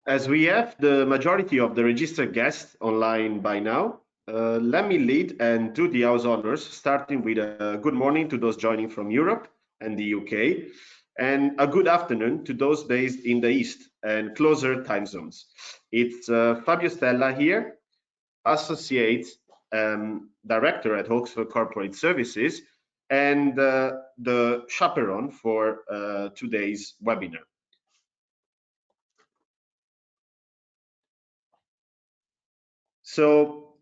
As we have the majority of the registered guests online by now, let me lead and do the house honors, starting with a good morning to those joining from Europe and the UK, and a good afternoon to those based in the East and closer time zones. It's Fabio Stella here, Associate Director at Hawksford Corporate Services, and the chaperone for today's webinar. So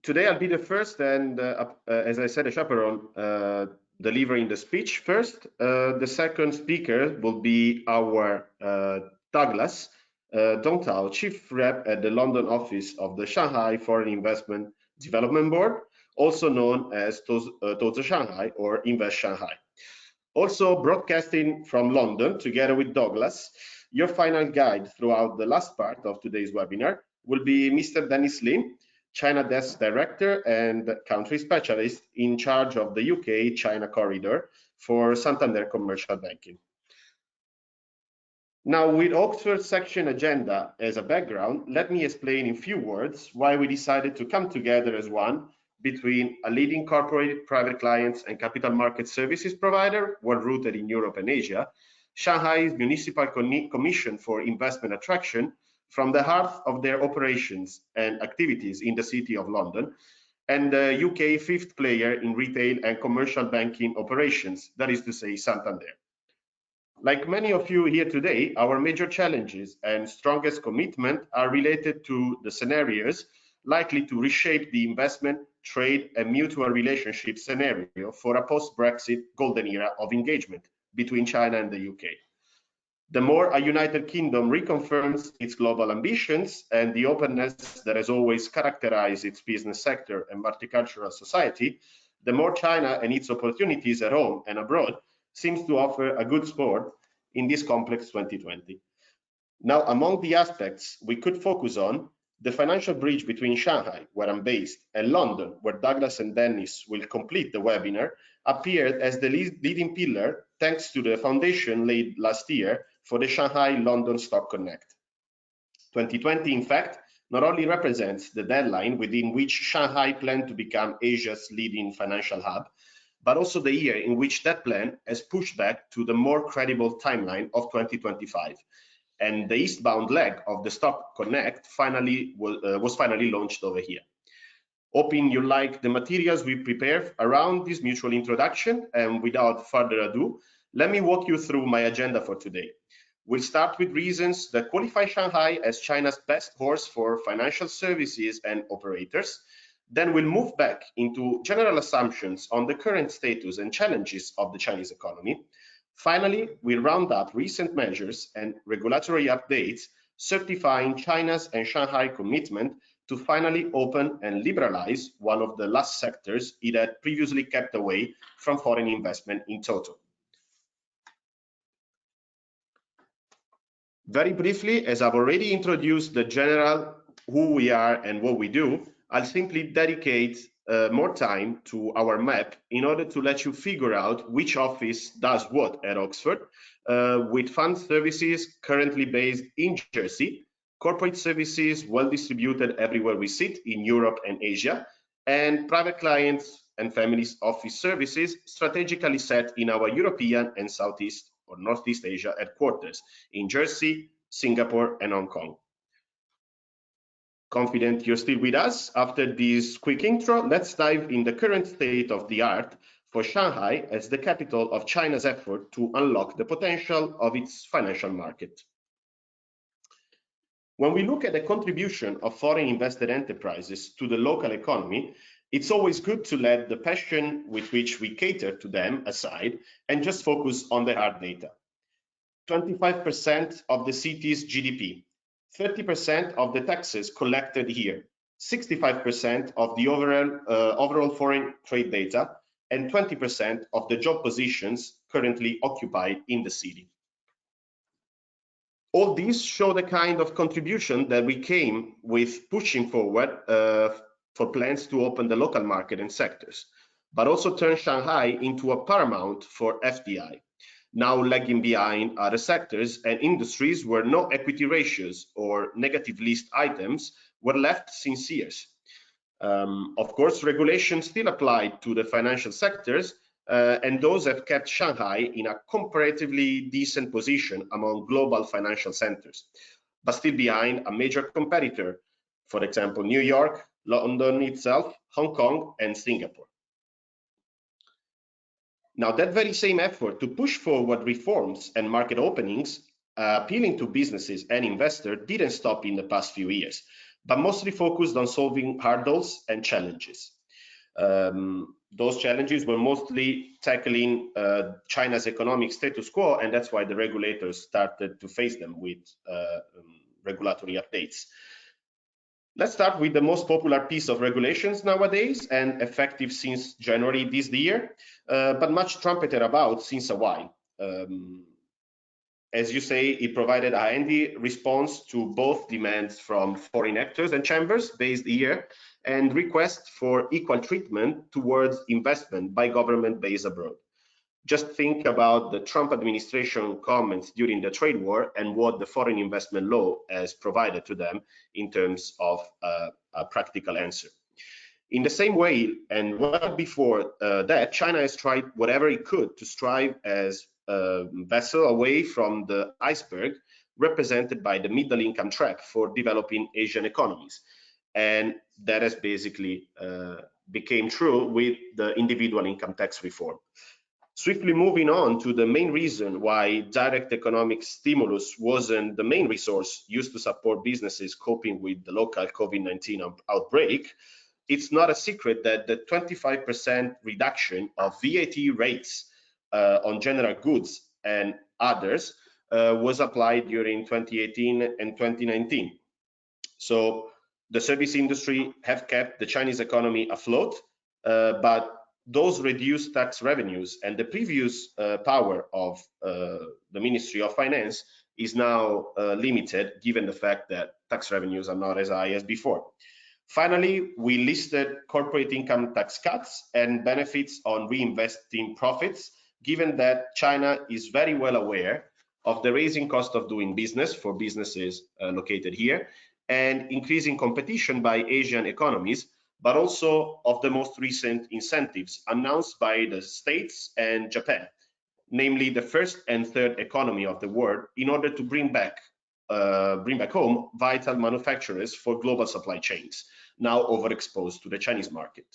today I'll be the first and, as I said, a chaperone delivering the speech first. The second speaker will be our Douglas Dongtao, Chief Rep at the London office of the Shanghai Foreign Investment Development Board, also known as Toza Shanghai or Invest Shanghai. Also broadcasting from London, together with Douglas, your final guide throughout the last part of today's webinar will be Mr. Dennis Lim, China Desk Director and Country Specialist in charge of the UK-China Corridor for Santander Commercial Banking. Now, with Oxford section agenda as a background, let me explain in few words why we decided to come together as one between a leading corporate, private clients and capital market services provider, well rooted in Europe and Asia, Shanghai's Municipal Commission for Investment Attraction, from the heart of their operations and activities in the City of London, and the UK fifth player in retail and commercial banking operations, that is to say, Santander. Like many of you here today, our major challenges and strongest commitment are related to the scenarios likely to reshape the investment, trade, and mutual relationship scenario for a post-Brexit golden era of engagement between China and the UK. The more a United Kingdom reconfirms its global ambitions and the openness that has always characterized its business sector and multicultural society, the more China and its opportunities at home and abroad seems to offer a good sport in this complex 2020. Now, among the aspects we could focus on, the financial bridge between Shanghai, where I'm based, and London, where Douglas and Dennis will complete the webinar, appeared as the leading pillar thanks to the foundation laid last year for the Shanghai-London Stock Connect. 2020, in fact, not only represents the deadline within which Shanghai planned to become Asia's leading financial hub, but also the year in which that plan has pushed back to the more credible timeline of 2025. And the eastbound leg of the Stock Connect was finally launched over here. Hoping you like the materials we prepared around this mutual introduction, and without further ado, let me walk you through my agenda for today. We'll start with reasons that qualify Shanghai as China's best horse for financial services and operators. Then we'll move back into general assumptions on the current status and challenges of the Chinese economy. Finally, we'll round up recent measures and regulatory updates certifying China's and Shanghai commitment to finally open and liberalize one of the last sectors it had previously kept away from foreign investment in total. Very briefly, as I've already introduced the general who we are and what we do, I'll simply dedicate more time to our map in order to let you figure out which office does what at Oxford, with fund services currently based in Jersey, corporate services well distributed everywhere we sit in Europe and Asia, and private clients and families office services strategically set in our European and Southeast or Northeast Asia headquarters in Jersey, Singapore, and Hong Kong. Confident you're still with us? After this quick intro, let's dive in the current state of the art for Shanghai as the capital of China's effort to unlock the potential of its financial market. When we look at the contribution of foreign invested enterprises to the local economy, it's always good to let the passion with which we cater to them aside and just focus on the hard data. 25% of the city's GDP, 30% of the taxes collected here, 65% of the overall foreign trade data, and 20% of the job positions currently occupied in the city. All these show the kind of contribution that we came with pushing forward for plans to open the local market and sectors, but also turn Shanghai into a paramount for FDI. Now lagging behind other sectors and industries where no equity ratios or negative list items were left since years. Of course, regulations still apply to the financial sectors, and those have kept Shanghai in a comparatively decent position among global financial centers, but still behind a major competitor, for example, New York, London itself, Hong Kong, and Singapore. Now, that very same effort to push forward reforms and market openings, appealing to businesses and investors, didn't stop in the past few years, but mostly focused on solving hurdles and challenges. Those challenges were mostly tackling China's economic status quo, and that's why the regulators started to face them with regulatory updates. Let's start with the most popular piece of regulations nowadays and effective since January this year, but much trumpeted about since a while. As you say, it provided a handy response to both demands from foreign actors and chambers based here and requests for equal treatment towards investment by government based abroad. Just think about the Trump administration comments during the trade war and what the foreign investment law has provided to them in terms of a practical answer. In the same way, and well before that, China has tried whatever it could to strive as a vessel away from the iceberg represented by the middle income trap for developing Asian economies. And that has basically became true with the individual income tax reform. Swiftly moving on to the main reason why direct economic stimulus wasn't the main resource used to support businesses coping with the local COVID-19 outbreak, it's not a secret that the 25% reduction of VAT rates on general goods and others was applied during 2018 and 2019. So the service industry have kept the Chinese economy afloat, but those reduced tax revenues and the previous power of the Ministry of Finance is now limited given the fact that tax revenues are not as high as before. Finally, we listed corporate income tax cuts and benefits on reinvesting profits, given that China is very well aware of the rising cost of doing business for businesses located here and increasing competition by Asian economies, but also of the most recent incentives announced by the States and Japan, namely the first and third economy of the world, in order to bring back home vital manufacturers for global supply chains, now overexposed to the Chinese market.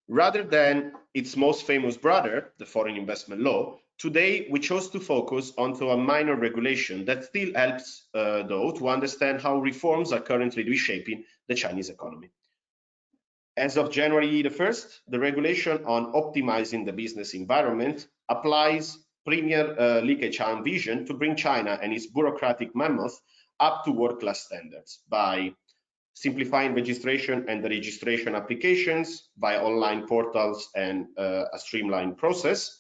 Rather than its most famous brother, the foreign investment law, today we chose to focus onto a minor regulation that still helps, though, to understand how reforms are currently reshaping the Chinese economy. As of January the 1st, the regulation on optimizing the business environment applies Premier Li Keqiang vision to bring China and its bureaucratic mammoth up to world-class standards by simplifying registration and the registration applications via online portals and a streamlined process,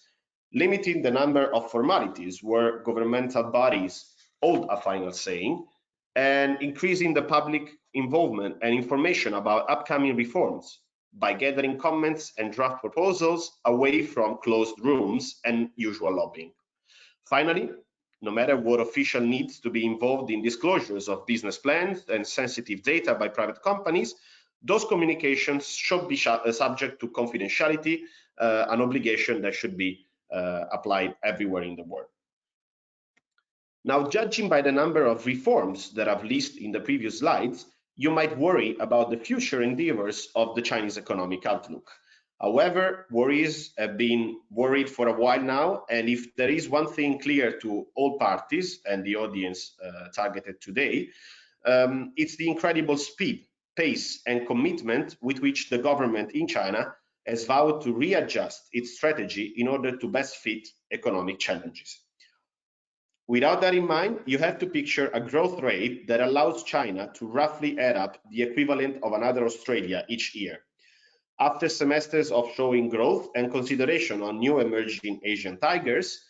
limiting the number of formalities where governmental bodies hold a final saying, and increasing the public involvement and information about upcoming reforms by gathering comments and draft proposals away from closed rooms and usual lobbying. Finally, no matter what official needs to be involved in disclosures of business plans and sensitive data by private companies, those communications should be subject to confidentiality, an obligation that should be applied everywhere in the world. Now, judging by the number of reforms that I've listed in the previous slides, you might worry about the future endeavors of the Chinese economic outlook. However, worries have been worried for a while now, and if there is one thing clear to all parties and the audience targeted today, it's the incredible speed, pace, and commitment with which the government in China has vowed to readjust its strategy in order to best fit economic challenges. Without that in mind, you have to picture a growth rate that allows China to roughly add up the equivalent of another Australia each year. After semesters of showing growth and consideration on new emerging Asian tigers,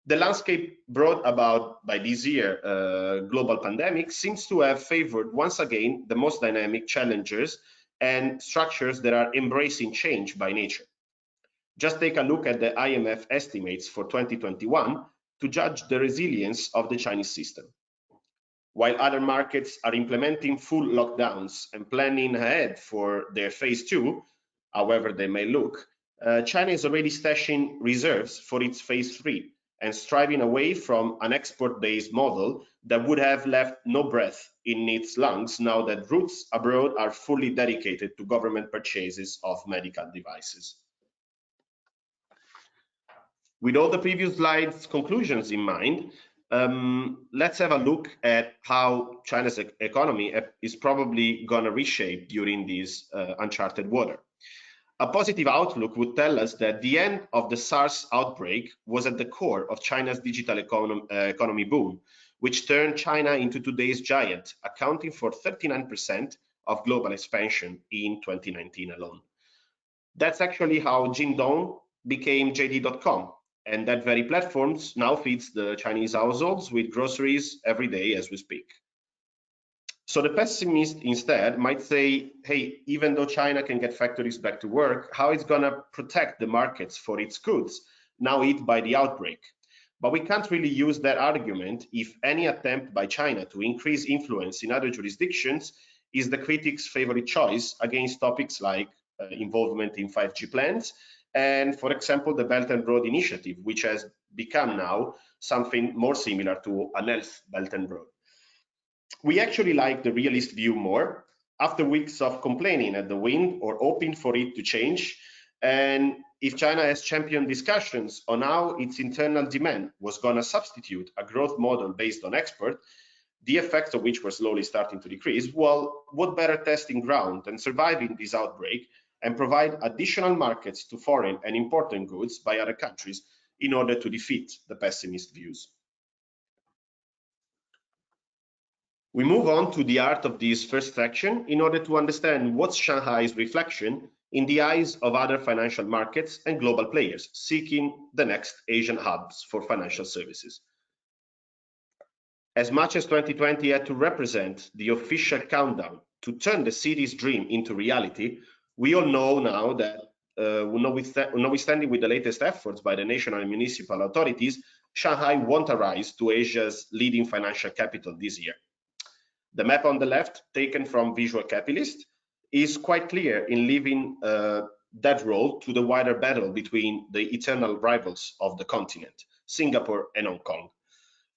the landscape brought about by this year global pandemic seems to have favored once again the most dynamic challengers and structures that are embracing change by nature. Just take a look at the IMF estimates for 2021 to judge the resilience of the Chinese system. While other markets are implementing full lockdowns and planning ahead for their phase 2, however they may look, China is already stashing reserves for its phase 3 and striving away from an export-based model that would have left no breath in its lungs now that routes abroad are fully dedicated to government purchases of medical devices. With all the previous slides' conclusions in mind, let's have a look at how China's economy is probably going to reshape during this uncharted water. A positive outlook would tell us that the end of the SARS outbreak was at the core of China's digital economy boom, which turned China into today's giant, accounting for 39% of global expansion in 2019 alone. That's actually how Jingdong became JD.com, and that very platform now feeds the Chinese households with groceries every day as we speak. So the pessimist instead might say, hey, even though China can get factories back to work, how it's gonna protect the markets for its goods now hit by the outbreak? But we can't really use that argument if any attempt by China to increase influence in other jurisdictions is the critics' favorite choice against topics like involvement in 5G plans and, for example, the Belt and Road Initiative, which has become now something more similar to an health Belt and Road. We actually like the realist view more. After weeks of complaining at the wind or hoping for it to change, and if China has championed discussions on how its internal demand was going to substitute a growth model based on export, the effects of which were slowly starting to decrease, well, what better testing ground than surviving this outbreak and provide additional markets to foreign and important goods by other countries in order to defeat the pessimist views. We move on to the art of this first section in order to understand what's Shanghai's reflection in the eyes of other financial markets and global players seeking the next Asian hubs for financial services. As much as 2020 had to represent the official countdown to turn the city's dream into reality, we all know now that, notwithstanding with the latest efforts by the national and municipal authorities, Shanghai won't arise to Asia's leading financial capital this year. The map on the left, taken from Visual Capitalist, is quite clear in leaving that role to the wider battle between the eternal rivals of the continent, Singapore and Hong Kong.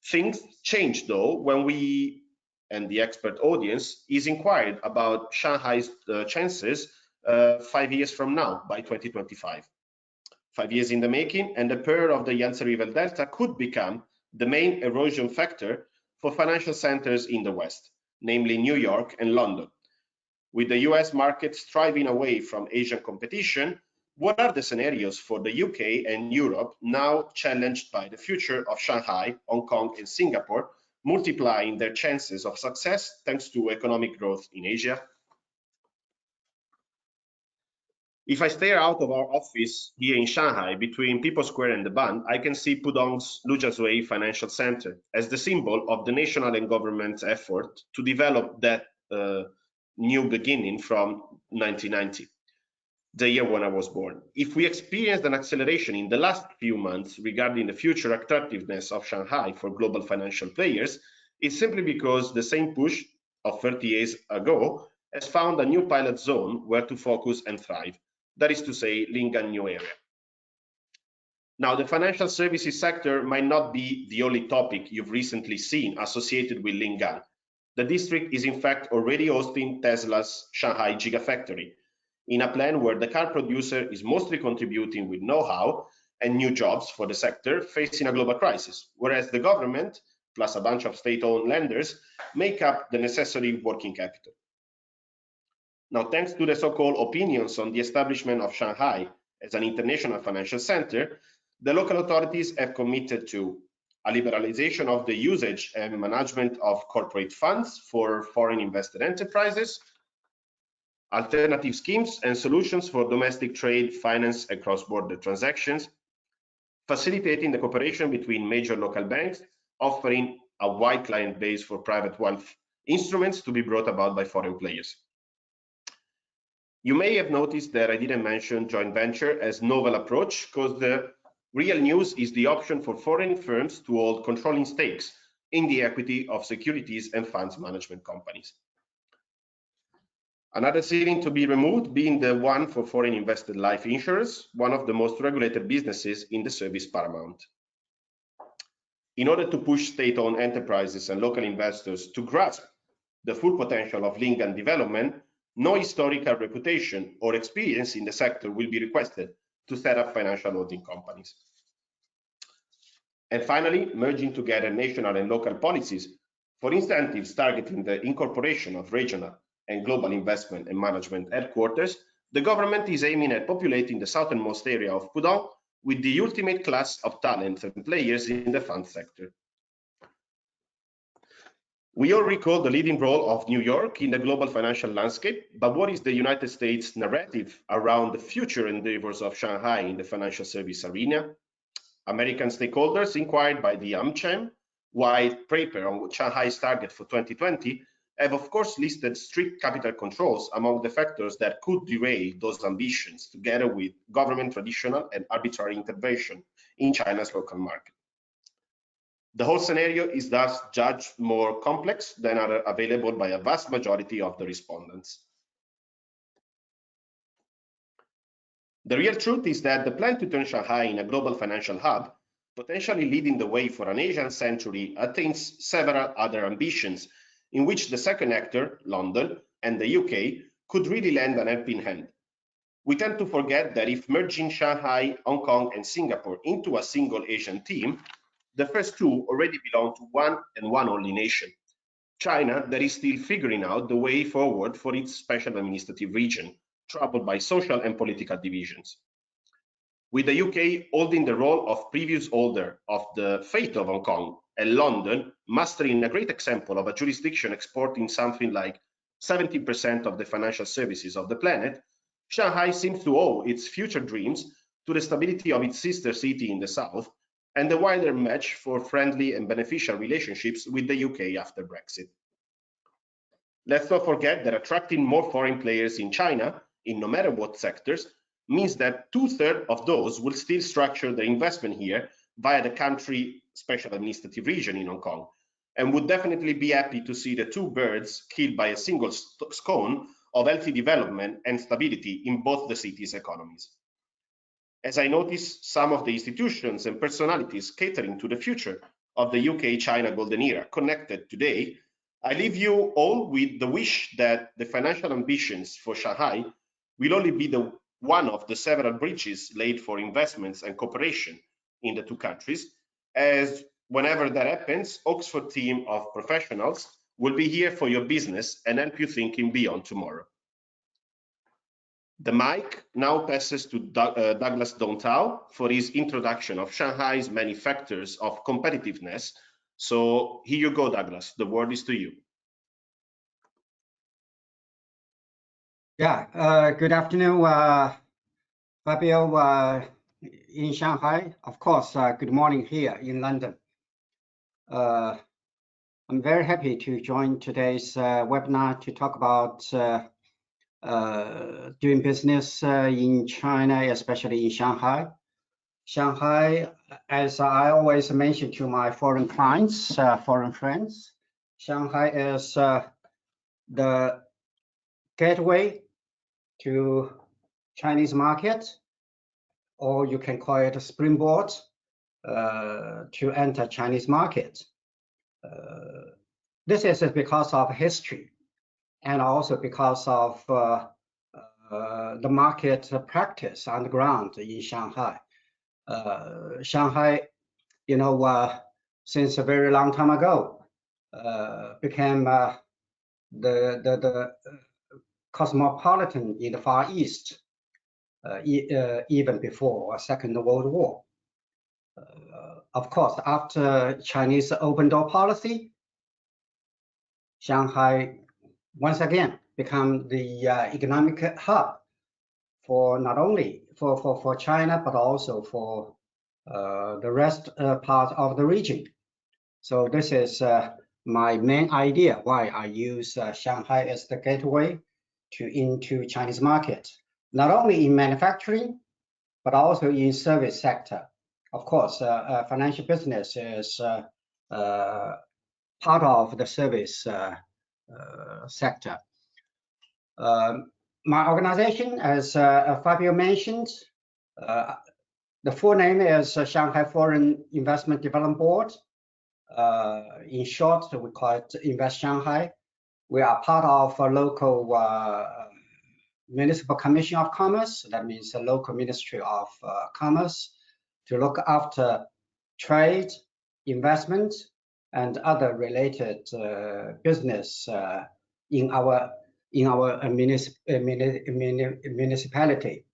Things change though when we, and the expert audience, is inquired about Shanghai's chances 5 years from now, by 2025. 5 years in the making, and the pair of the Yangtze River Delta could become the main erosion factor for financial centers in the West, namely New York and London. With the US market striving away from Asian competition, what are the scenarios for the UK and Europe now challenged by the future of Shanghai, Hong Kong and Singapore, multiplying their chances of success thanks to economic growth in Asia? If I stare out of our office here in Shanghai between People Square and the Bund, I can see Pudong's Lujiazui Financial Center as the symbol of the national and government's effort to develop that new beginning from 1990, the year when I was born. If we experienced an acceleration in the last few months regarding the future attractiveness of Shanghai for global financial players, it's simply because the same push of 30 years ago has found a new pilot zone where to focus and thrive. That is to say, Lingang New Area. Now, the financial services sector might not be the only topic you've recently seen associated with Lingang. The district is in fact already hosting Tesla's Shanghai Gigafactory, in a plan where the car producer is mostly contributing with know-how and new jobs for the sector facing a global crisis, whereas the government, plus a bunch of state-owned lenders, make up the necessary working capital. Now, thanks to the so-called opinions on the establishment of Shanghai as an international financial center, the local authorities have committed to a liberalization of the usage and management of corporate funds for foreign invested enterprises, alternative schemes and solutions for domestic trade, finance and cross-border transactions, facilitating the cooperation between major local banks, offering a wide client base for private wealth instruments to be brought about by foreign players. You may have noticed that I didn't mention joint venture as novel approach because the real news is the option for foreign firms to hold controlling stakes in the equity of securities and funds management companies. Another ceiling to be removed being the one for foreign invested life insurers, one of the most regulated businesses in the service paramount. In order to push state-owned enterprises and local investors to grasp the full potential of Lingang development, no historical reputation or experience in the sector will be requested to set up financial holding companies. And finally, merging together national and local policies for incentives targeting the incorporation of regional and global investment and management headquarters, the government is aiming at populating the southernmost area of Pudong with the ultimate class of talents and players in the fund sector. We all recall the leading role of New York in the global financial landscape, but what is the United States narrative around the future endeavors of Shanghai in the financial service arena? American stakeholders inquired by the AMCHAM white paper on Shanghai's target for 2020 have of course listed strict capital controls among the factors that could derail those ambitions, together with government traditional and arbitrary intervention in China's local market. The whole scenario is thus judged more complex than are available by a vast majority of the respondents. The real truth is that the plan to turn Shanghai in a global financial hub, potentially leading the way for an Asian century, attains several other ambitions in which the second actor, London, and the UK could really lend an helping hand. We tend to forget that if merging Shanghai, Hong Kong, and Singapore into a single Asian team, the first two already belong to one and one only nation, China, that is still figuring out the way forward for its special administrative region, troubled by social and political divisions. With the UK holding the role of previous holder of the fate of Hong Kong, and London mastering a great example of a jurisdiction exporting something like 70% of the financial services of the planet, Shanghai seems to owe its future dreams to the stability of its sister city in the south and the wider match for friendly and beneficial relationships with the UK after Brexit. Let's not forget that attracting more foreign players in China, in no matter what sectors, means that 2/3 of those will still structure their investment here via the country special administrative region in Hong Kong, and would definitely be happy to see the two birds killed by a single scone of healthy development and stability in both the cities' economies. As I notice some of the institutions and personalities catering to the future of the UK-China Golden Era connected today, I leave you all with the wish that the financial ambitions for Shanghai will only be one of the several bridges laid for investments and cooperation in the two countries, as whenever that happens, Hawksford team of professionals will be here for your business and help you thinking beyond tomorrow. The mic now passes to Douglas Dontao for his introduction of Shanghai's many factors of competitiveness. So here you go, Douglas, the word is to you. Yeah, good afternoon, Fabio in Shanghai. Of course, good morning here in London. I'm very happy to join today's webinar to talk about doing business in China, especially in Shanghai. Shanghai, as I always mention to my foreign clients, foreign friends, Shanghai is the gateway to Chinese market, or you can call it a springboard to enter Chinese market. This is because of history and also because of the market practice on the ground in Shanghai. Shanghai, you know, since a very long time ago, became the cosmopolitan in the Far East, even before Second World War. Of course, after Chinese open door policy, Shanghai once again become the economic hub for not only for China, but also for the rest part of the region. So this is my main idea why I use Shanghai as the gateway into Chinese market, not only in manufacturing, but also in service sector. Of course, financial business is part of the service sector. My organization, as Fabio mentioned, the full name is Shanghai Foreign Investment Development Board. In short, we call it Invest Shanghai. We are part of a local Municipal Commission of Commerce. That means the local Ministry of Commerce, to look after trade, investment, and other related business in our municipality.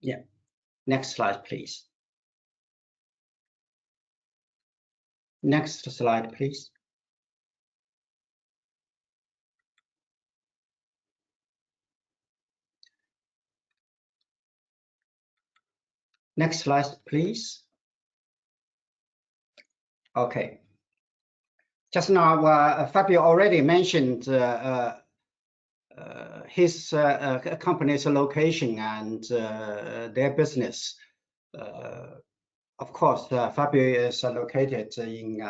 Yeah. Next slide, please. Next slide, please. Next slide, please. Okay. Just now, Fabio already mentioned his company's location and their business. Of course, Fabio is located in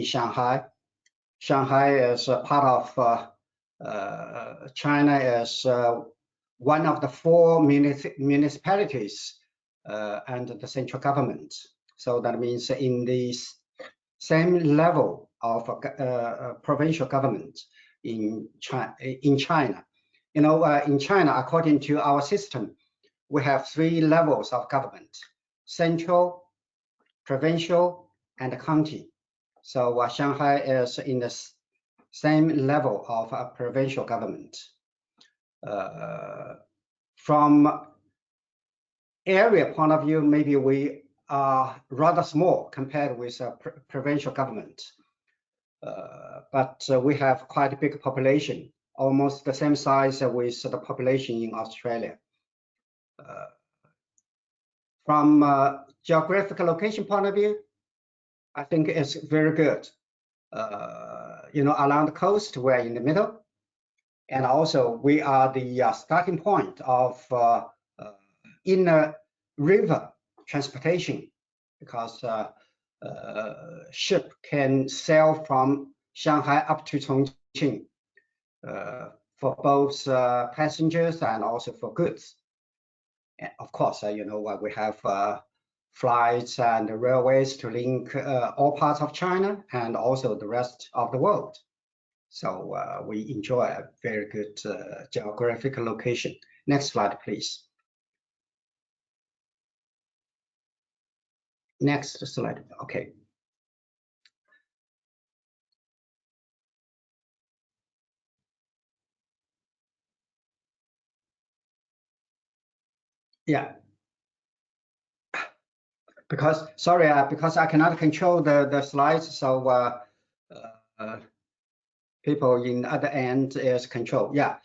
Shanghai. Shanghai is a part of China, is one of the 4 municipalities under the central government. So that means in the same level of provincial government in China. You know, in China, according to our system, we have 3 levels of government: central, provincial, and county. So Shanghai is in the same level of a provincial government. From area point of view, maybe we are rather small compared with a provincial government, but we have quite a big population, almost the same size with the population in Australia. From geographical location point of view, I think it's very good. You know, along the coast, we're in the middle, and also we are the starting point of inner river transportation, because ship can sail from Shanghai up to Chongqing for both passengers and also for goods. And of course, you know, we have flights and railways to link all parts of China and also the rest of the world. So we enjoy a very good geographical location. Next slide, please. Next slide. Okay. Yeah. Because sorry, because I cannot control the slides, so people in other end is control. Yeah.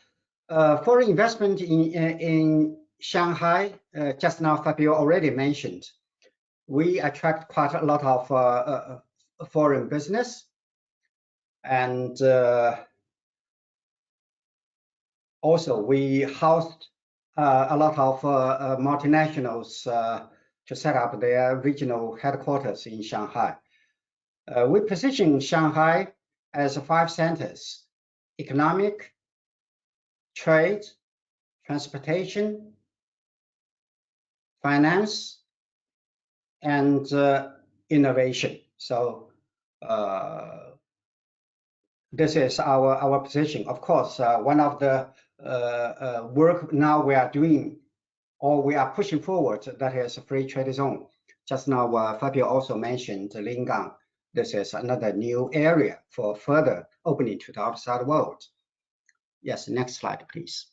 Foreign investment in Shanghai, just now Fabio already mentioned. We attract quite a lot of foreign business, and also we housed a lot of multinationals to set up their regional headquarters in Shanghai. We position Shanghai as 5 centers: economic, trade, transportation, finance, and innovation. So this is our position. Of course, one of the work now we are doing, or we are pushing forward, that is a free trade zone. Just now, Fabio also mentioned Lingang. This is another new area for further opening to the outside world. Yes, next slide, please.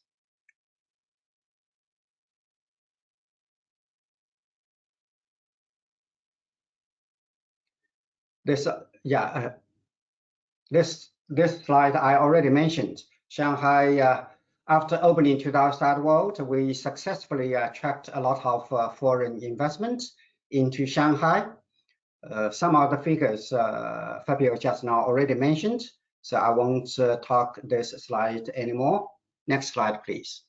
This slide I already mentioned. Shanghai, after opening to the outside world, we successfully attract a lot of foreign investment into Shanghai. Some of the figures Fabio just now already mentioned. So I won't talk this slide anymore. Next slide, please.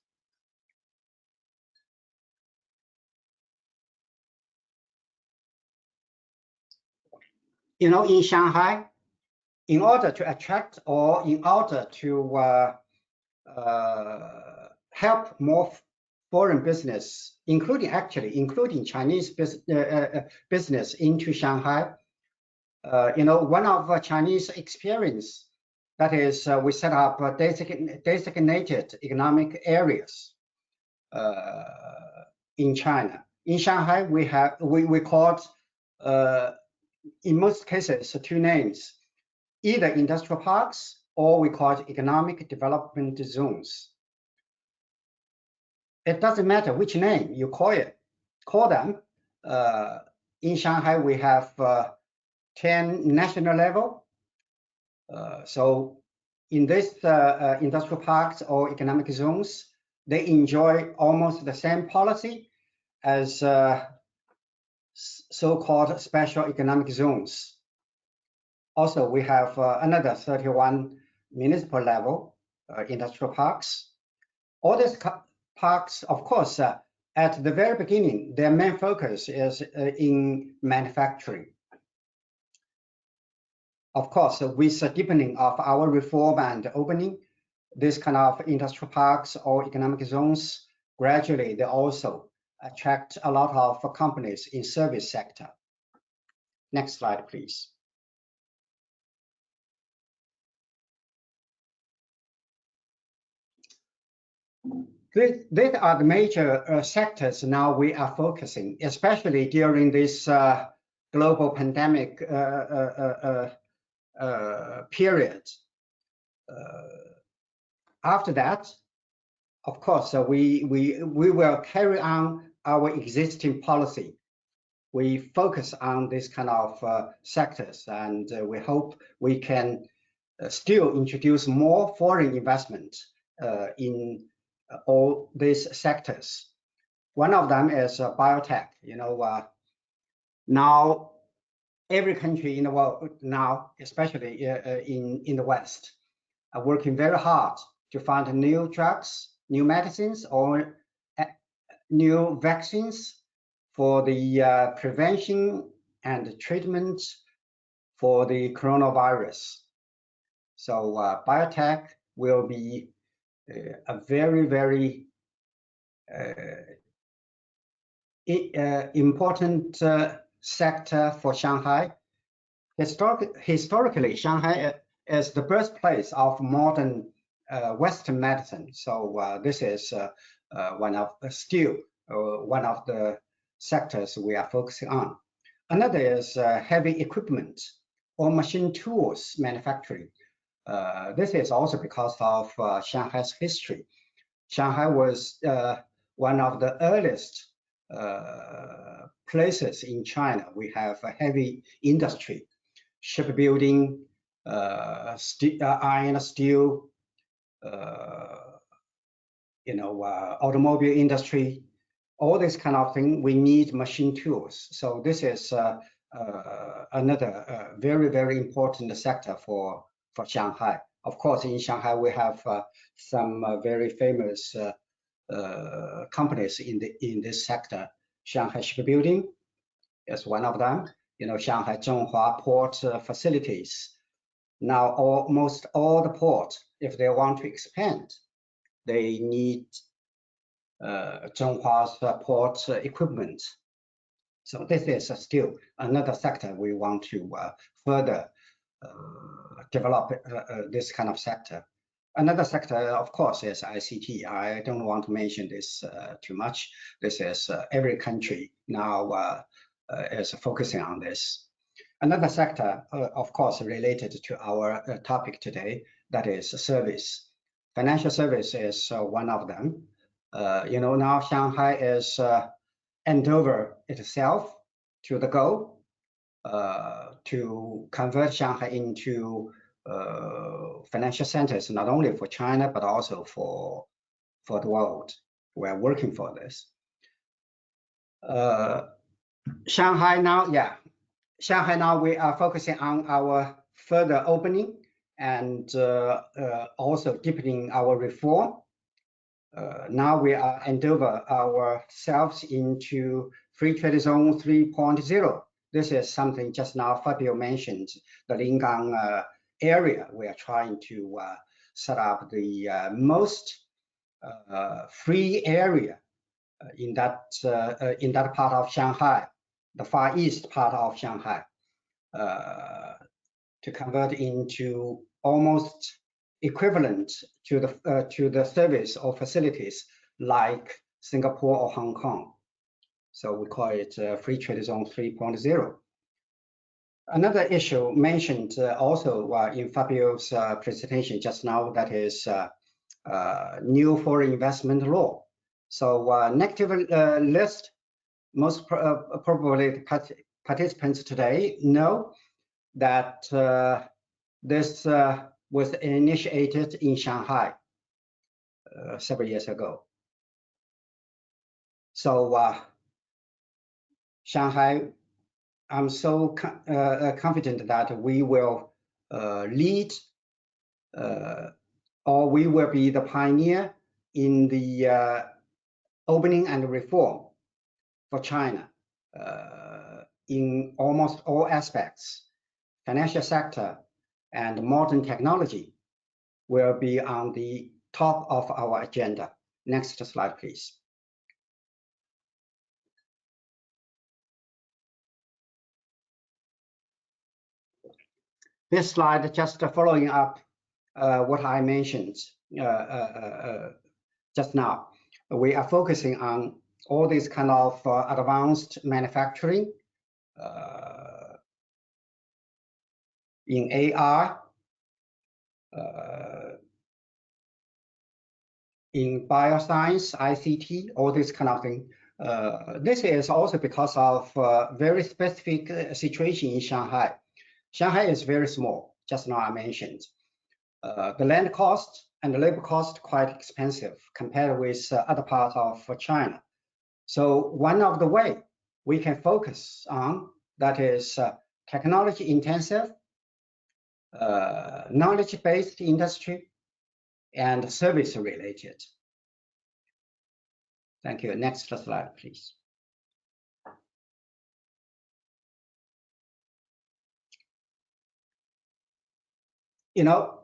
You know, in Shanghai, in order to attract or in order to help more foreign business, including Chinese business into Shanghai, you know, one of Chinese experience, that is, we set up designated economic areas in China. In Shanghai, we called in most cases 2 names, either industrial parks or we call it economic development zones. It doesn't matter which name you call them. In Shanghai, we have 10 national level. So in this industrial parks or economic zones, they enjoy almost the same policy as so-called special economic zones. Also, we have another 31 municipal level industrial parks. All these parks, of course, at the very beginning, their main focus is in manufacturing. Of course, with the deepening of our reform and opening, this kind of industrial parks or economic zones, gradually they also attract a lot of companies in service sector. Next slide, please. These are the major sectors now we are focusing, especially during this global pandemic period. After that, of course, we will carry on our existing policy. We focus on this kind of sectors, and we hope we can still introduce more foreign investment in all these sectors. One of them is biotech. You know, now every country in the world now, especially in the West, are working very hard to find new drugs, new medicines, or new vaccines for the prevention and treatment for the coronavirus. So biotech will be a very, very important sector for Shanghai. Historically, Shanghai is the birthplace of modern Western medicine. So this is one of the sectors we are focusing on. Another is heavy equipment or machine tools manufacturing. This is also because of Shanghai's history. Shanghai was one of the earliest places in China. We have a heavy industry, shipbuilding, iron, steel, automobile industry, all this kind of thing. We need machine tools. So this is another very, very important sector for Shanghai. Of course, in Shanghai, we have some very famous companies in this sector. Shanghai Shipbuilding is one of them. You know, Shanghai Zhonghua port facilities. Now, almost all the ports, if they want to expand, they need Zhonghua's port equipment. So this is still another sector we want to further develop this kind of sector. Another sector, of course, is ICT. I don't want to mention this too much. This is every country now is focusing on this. Another sector, of course, related to our topic today, that is service. Financial service is one of them. You know, now Shanghai is endeavor itself to the goal to convert Shanghai into financial centers, not only for China, but also for the world. We're working for this. Shanghai now, we are focusing on our further opening and also deepening our reform. Now we are endeavor ourselves into Free Trade Zone 3.0. This is something just now Fabio mentioned, the Lingang area. We are trying to set up the most free area in that part of Shanghai, the far east part of Shanghai, to convert into almost equivalent to the service or facilities like Singapore or Hong Kong. So we call it Free Trade Zone 3.0. Another issue mentioned also in Fabio's presentation just now, that is new foreign investment law. So negative list, most probably participants today know that this was initiated in Shanghai several years ago. So Shanghai, I'm so confident that we will lead or we will be the pioneer in the opening and reform for China in almost all aspects. Financial sector and modern technology will be on the top of our agenda. Next slide, please. This slide just following up what I mentioned just now. We are focusing on all these kind of advanced manufacturing in AR, in bioscience, ICT, all this kind of thing. This is also because of very specific situation in Shanghai. Shanghai is very small, just now I mentioned. The land cost and the labor cost quite expensive compared with other parts of China. So one of the way we can focus on that is technology intensive, knowledge-based industry, and service related. Thank you. Next slide, please. You know,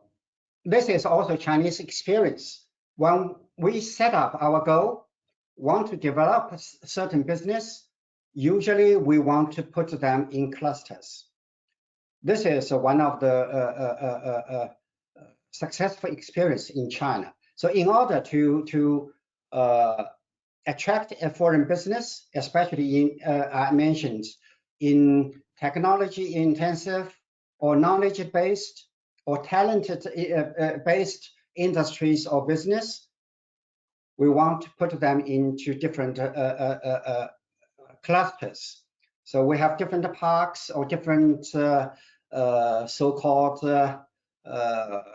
this is also Chinese experience. When we set up our goal, want to develop a certain business, usually we want to put them in clusters. This is one of the successful experience in China. So in order to attract a foreign business, especially in, I mentioned, in technology intensive or knowledge based or talented based industries or business, we want to put them into different clusters. So we have different parks or different so-called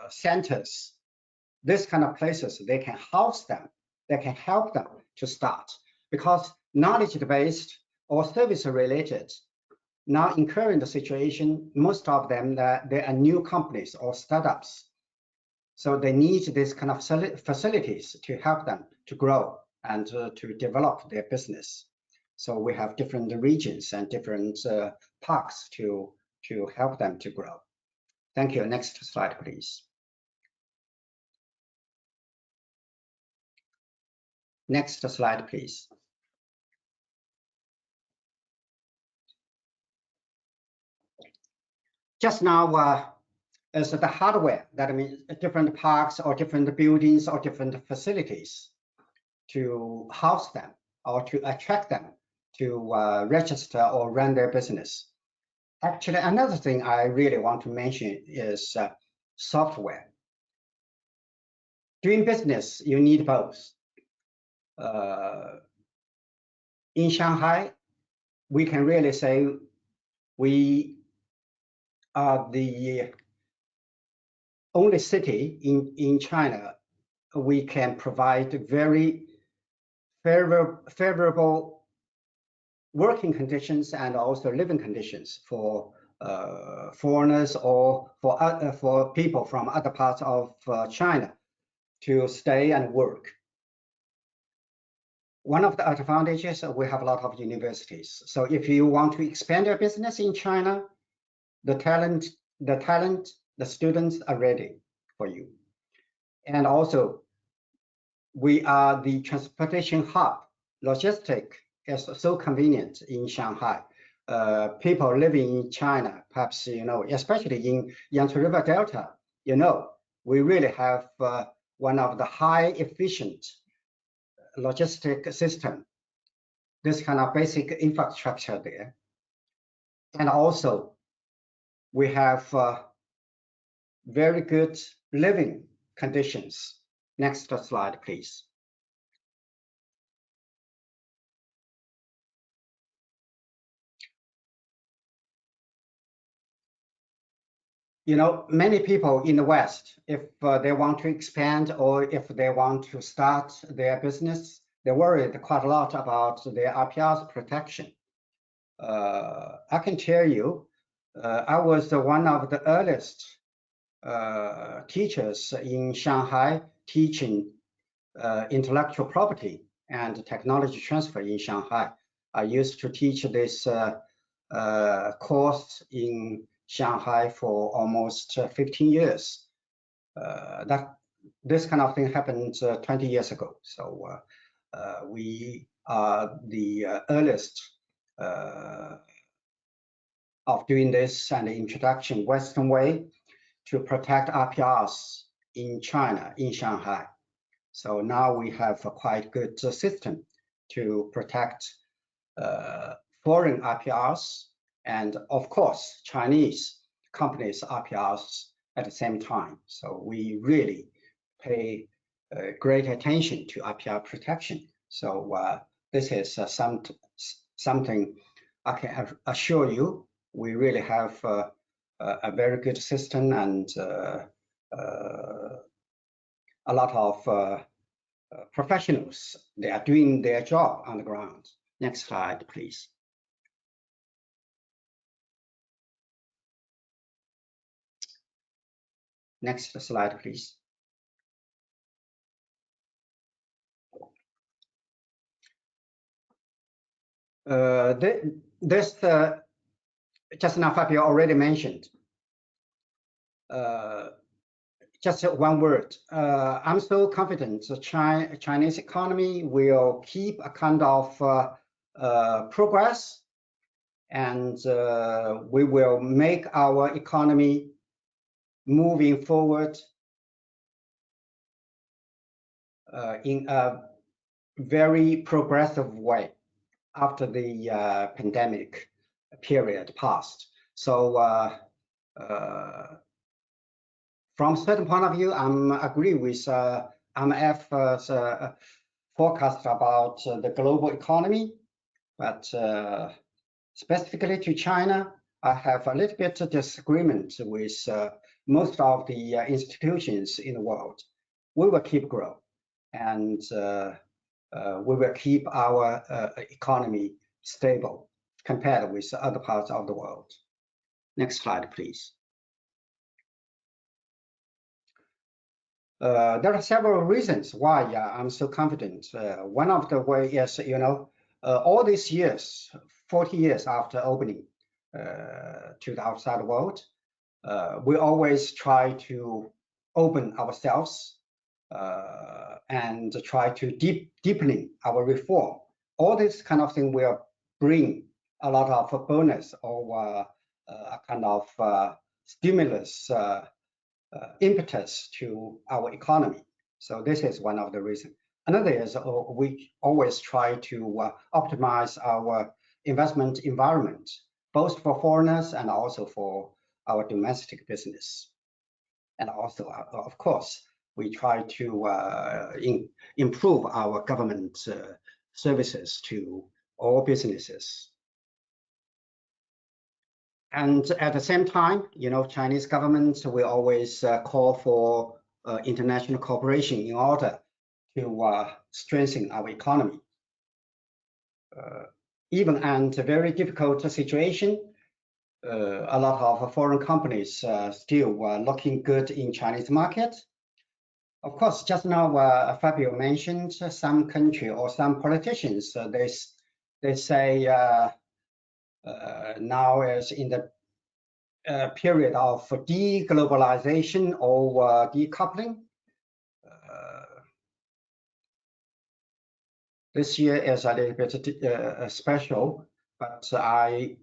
centers. This kind of places, they can house them, they can help them to start, because knowledge-based or service-related, now in current situation, most of them, they are new companies or startups. So they need this kind of facilities to help them to grow and to develop their business. So we have different regions and different parks to help them to grow. Thank you. Next slide, please. Next slide, please. Just now, as the hardware, that means different parks or different buildings or different facilities to house them or to attract them to register or run their business. Actually, another thing I really want to mention is software. Doing business, you need both. In Shanghai, we can really say we are the only city in China we can provide very favorable working conditions and also living conditions for foreigners or for people from other parts of China to stay and work. One of the advantages, we have a lot of universities. So if you want to expand your business in China, the students are ready for you. And also, we are the transportation hub. Logistic is so convenient in Shanghai. People living in China, perhaps, especially in Yangtze River Delta, we really have one of the high efficient logistic system, this kind of basic infrastructure there. And also, we have very good living conditions. Next slide, please. Many people in the West, if they want to expand or if they want to start their business, they're worried quite a lot about their IPR's protection. I can tell you, I was one of the earliest teachers in Shanghai teaching intellectual property and technology transfer in Shanghai. I used to teach this course in Shanghai for almost 15 years. This kind of thing happened 20 years ago. So we are the earliest of doing this and the introduction Western way to protect IPRs in China, in Shanghai. So now we have a quite good system to protect foreign IPRs and, of course, Chinese companies' IPRs at the same time. So we really pay great attention to IPR protection. So this is something I can assure you, we really have a very good system and a lot of professionals. They are doing their job on the ground. Next slide, please. Next slide, please. This just now Fabio already mentioned. Just one word. I'm so confident the Chinese economy will keep a kind of progress, and we will make our economy moving forward in a very progressive way after the pandemic period passed. So from a certain point of view, I'm agree with IMF's forecast about the global economy, but specifically to China, I have a little bit of disagreement with most of the institutions in the world. We will keep growing, and we will keep our economy stable compared with other parts of the world. Next slide, please. There are several reasons why I'm so confident. One of the way is, all these years, 40 years after opening to the outside world, we always try to open ourselves and try to deepening our reform. All this kind of thing will bring a lot of bonus or a kind of stimulus impetus to our economy. So this is one of the reasons. Another is we always try to optimize our investment environment, both for foreigners and also for our domestic business. And also, of course, we try to improve our government services to all businesses. And at the same time, Chinese government will always call for international cooperation in order to strengthen our economy. Even in a very difficult situation, a lot of foreign companies still looking good in Chinese market. Of course, just now Fabio mentioned some country or some politicians. They say now is in the period of deglobalization or decoupling. This year is a little bit special, but I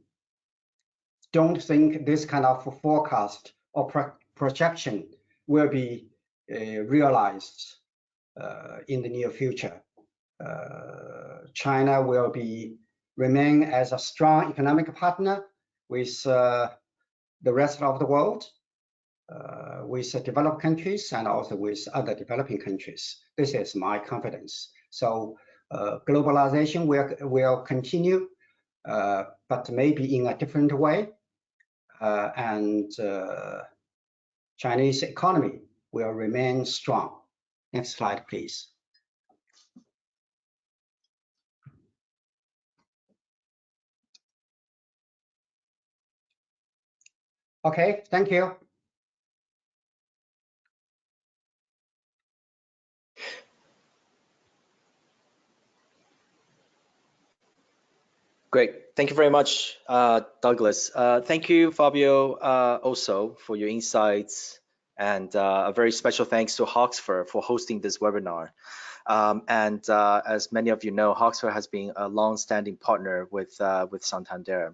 don't think this kind of forecast or projection will be realized in the near future. China will remain as a strong economic partner with the rest of the world, with developed countries and also with other developing countries. This is my confidence. So globalization will continue, but maybe in a different way. And Chinese economy will remain strong. Next slide, please. Okay, thank you. Great. Thank you very much, Douglas. Thank you, Fabio, also for your insights, and a very special thanks to Hawksford for hosting this webinar. As many of you know, Hawksford has been a long-standing partner with Santander.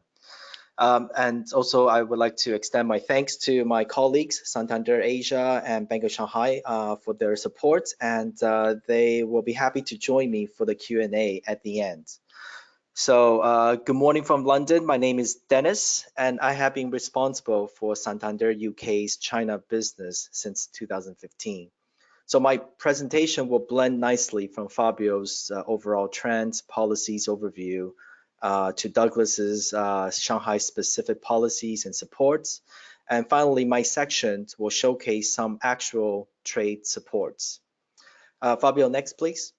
And also, I would like to extend my thanks to my colleagues, Santander Asia and Bank of Shanghai, for their support, and they will be happy to join me for the Q&A at the end. So good morning from London. My name is Dennis, and I have been responsible for Santander UK's China business since 2015. So my presentation will blend nicely from Fabio's overall trends, policies overview, to Douglas's Shanghai-specific policies and supports. And finally, my section will showcase some actual trade supports. Fabio, next, please.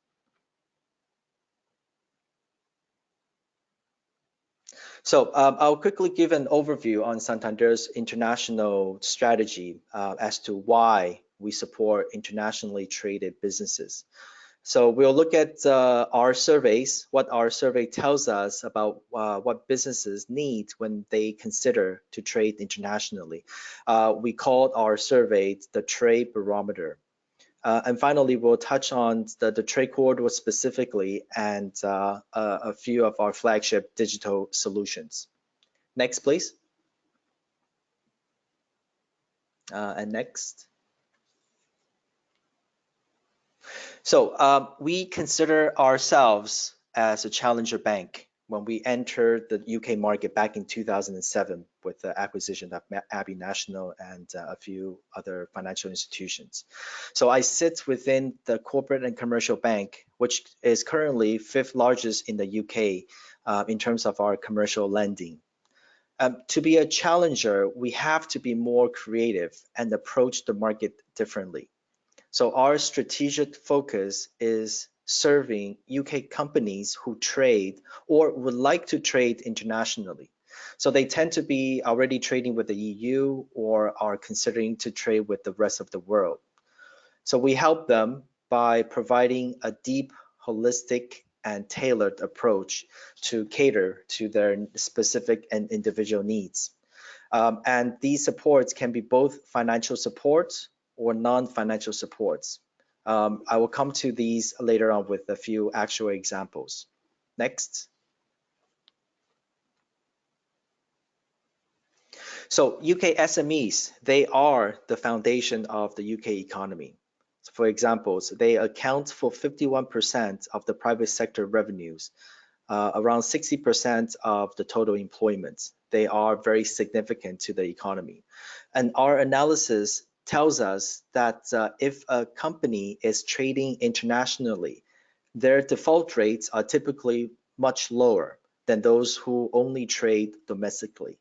So I'll quickly give an overview on Santander's international strategy as to why we support internationally traded businesses. So we'll look at our surveys, what our survey tells us about what businesses need when they consider to trade internationally. We called our survey the Trade Barometer. And finally, we'll touch on the trade corridor specifically and a few of our flagship digital solutions. Next, please. And next. So we consider ourselves as a challenger bank when we entered the UK market back in 2007 with the acquisition of Abbey National and a few other financial institutions. So I sit within the corporate and commercial bank, which is currently 5th largest in the UK in terms of our commercial lending. To be a challenger, we have to be more creative and approach the market differently. So our strategic focus is serving UK companies who trade or would like to trade internationally. So they tend to be already trading with the EU or are considering to trade with the rest of the world. So we help them by providing a deep, holistic, and tailored approach to cater to their specific and individual needs. And these supports can be both financial support or non-financial supports. I will come to these later on with a few actual examples. Next. So UK SMEs, they are the foundation of the UK economy. So for example, they account for 51% of the private sector revenues, around 60% of the total employment. They are very significant to the economy. And our analysis tells us that if a company is trading internationally, their default rates are typically much lower than those who only trade domestically.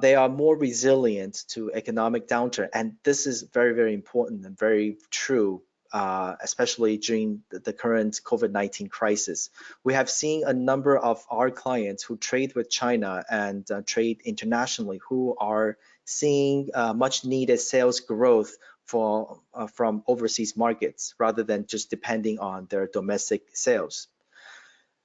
They are more resilient to economic downturn, and this is very, very important and very true especially during the current COVID-19 crisis. We have seen a number of our clients who trade with China and trade internationally who are seeing much needed sales growth from overseas markets rather than just depending on their domestic sales.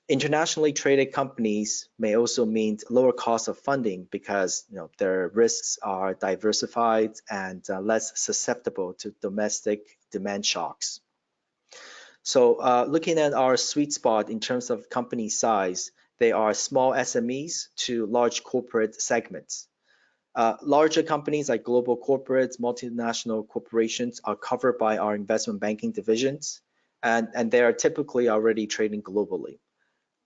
Internationally traded companies may also mean lower cost of funding because their risks are diversified and less susceptible to domestic demand shocks. So looking at our sweet spot in terms of company size, they are small SMEs to large corporate segments. Larger companies like global corporates, multinational corporations are covered by our investment banking divisions, and they are typically already trading globally.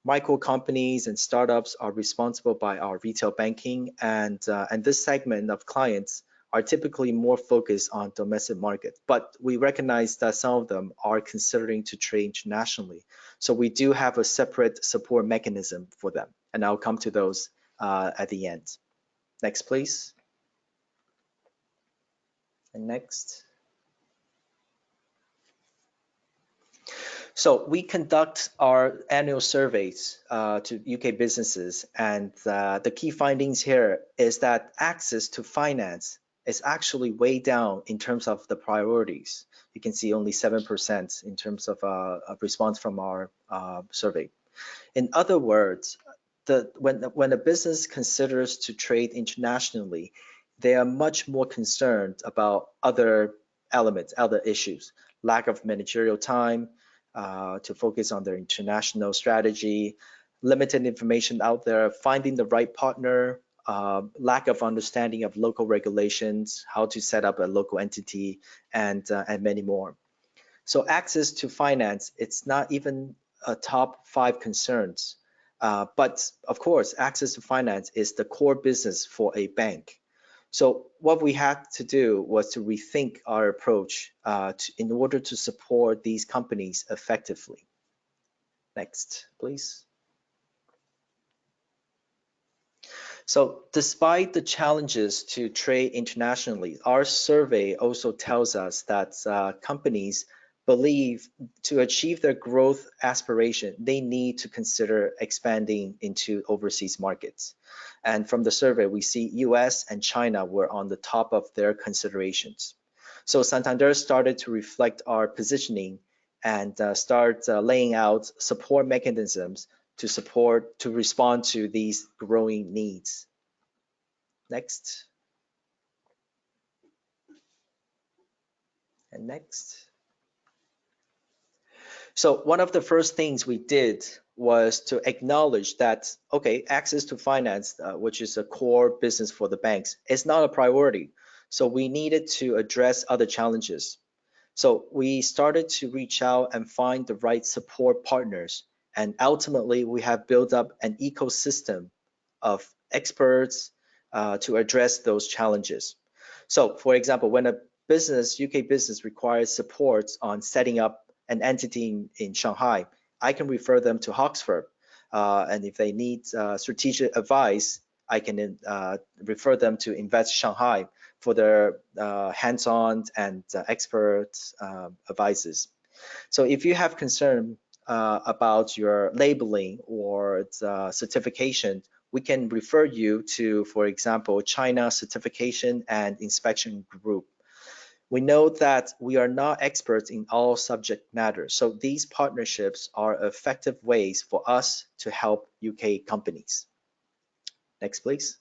Micro companies and startups are responsible by our retail banking, and this segment of clients are typically more focused on domestic market. But we recognize that some of them are considering to trade internationally. So we do have a separate support mechanism for them, and I'll come to those at the end. Next, please. And next. So we conduct our annual surveys to UK businesses, and the key findings here is that access to finance is actually way down in terms of the priorities. You can see only 7% in terms of a response from our survey. In other words, when a business considers to trade internationally, they are much more concerned about other elements, other issues, lack of managerial time, to focus on their international strategy, limited information out there, finding the right partner, lack of understanding of local regulations, how to set up a local entity, and many more. So access to finance, it's not even a top 5 concerns. But of course, access to finance is the core business for a bank. So what we had to do was to rethink our approach in order to support these companies effectively. Next, please. So despite the challenges to trade internationally, our survey also tells us that companies believe to achieve their growth aspiration, they need to consider expanding into overseas markets. And from the survey, we see US and China were on the top of their considerations. So Santander started to reflect our positioning and start laying out support mechanisms to respond to these growing needs. Next. And next. So one of the first things we did was to acknowledge that, okay, access to finance, which is a core business for the banks, is not a priority. So we needed to address other challenges. So we started to reach out and find the right support partners. And ultimately, we have built up an ecosystem of experts to address those challenges. So for example, when a UK business requires support on setting up an entity in Shanghai, I can refer them to Hawksford. And if they need strategic advice, I can refer them to Invest Shanghai for their hands-on and expert advices. So if you have concern about your labeling or certification, we can refer you to, for example, China Certification and Inspection Group. We know that we are not experts in all subject matters, so these partnerships are effective ways for us to help UK companies. Next, please.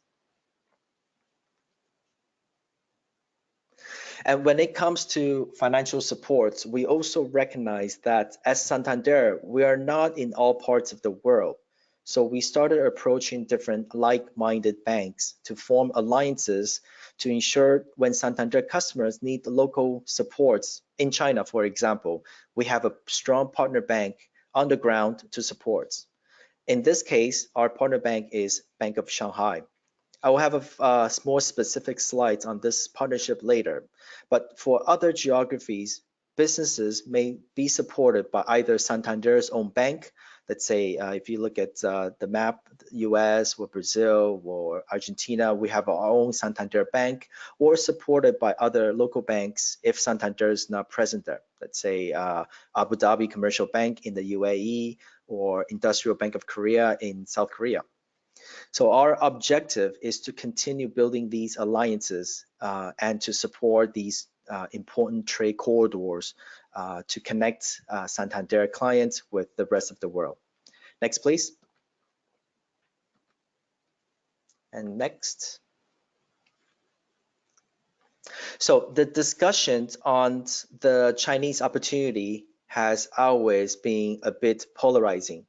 And when it comes to financial support, we also recognize that as Santander, we are not in all parts of the world. So we started approaching different like-minded banks to form alliances to ensure when Santander customers need local supports in China, for example, we have a strong partner bank on the ground to support. In this case, our partner bank is Bank of Shanghai. I will have a more specific slides on this partnership later, but for other geographies, businesses may be supported by either Santander's own bank, Let's say if you look at the map, US or Brazil or Argentina, we have our own Santander Bank, or supported by other local banks if Santander is not present there. Let's say Abu Dhabi Commercial Bank in the UAE or Industrial Bank of Korea in South Korea. So our objective is to continue building these alliances and to support these important trade corridors to connect Santander clients with the rest of the world. Next, please. And next. So the discussions on the Chinese opportunity has always been a bit polarizing.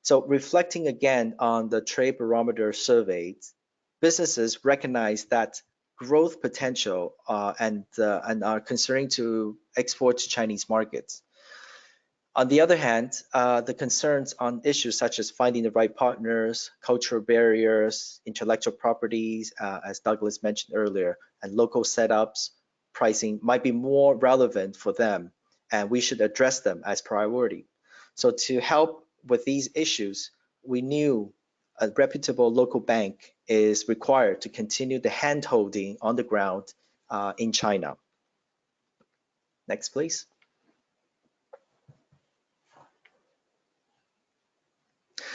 So reflecting again on the trade barometer surveys, businesses recognize that growth potential and are considering to export to Chinese markets. On the other hand, the concerns on issues such as finding the right partners, cultural barriers, intellectual properties, as Douglas mentioned earlier, and local setups, pricing might be more relevant for them, and we should address them as priority. So to help with these issues, we knew a reputable local bank is required to continue the hand-holding on the ground in China. Next, please.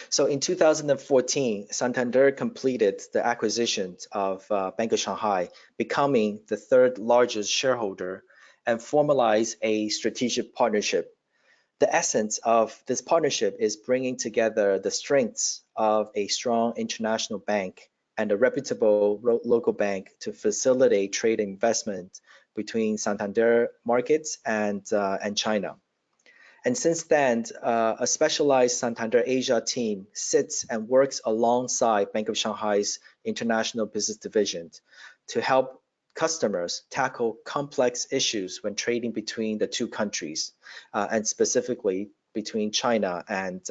So in 2014, Santander completed the acquisition of Bank of Shanghai, becoming the third largest shareholder, and formalized a strategic partnership. The essence of this partnership is bringing together the strengths of a strong international bank and a reputable local bank to facilitate trade investment between Santander markets and China. And since then, a specialized Santander Asia team sits and works alongside Bank of Shanghai's International Business Division to help customers tackle complex issues when trading between the two countries, and specifically between China and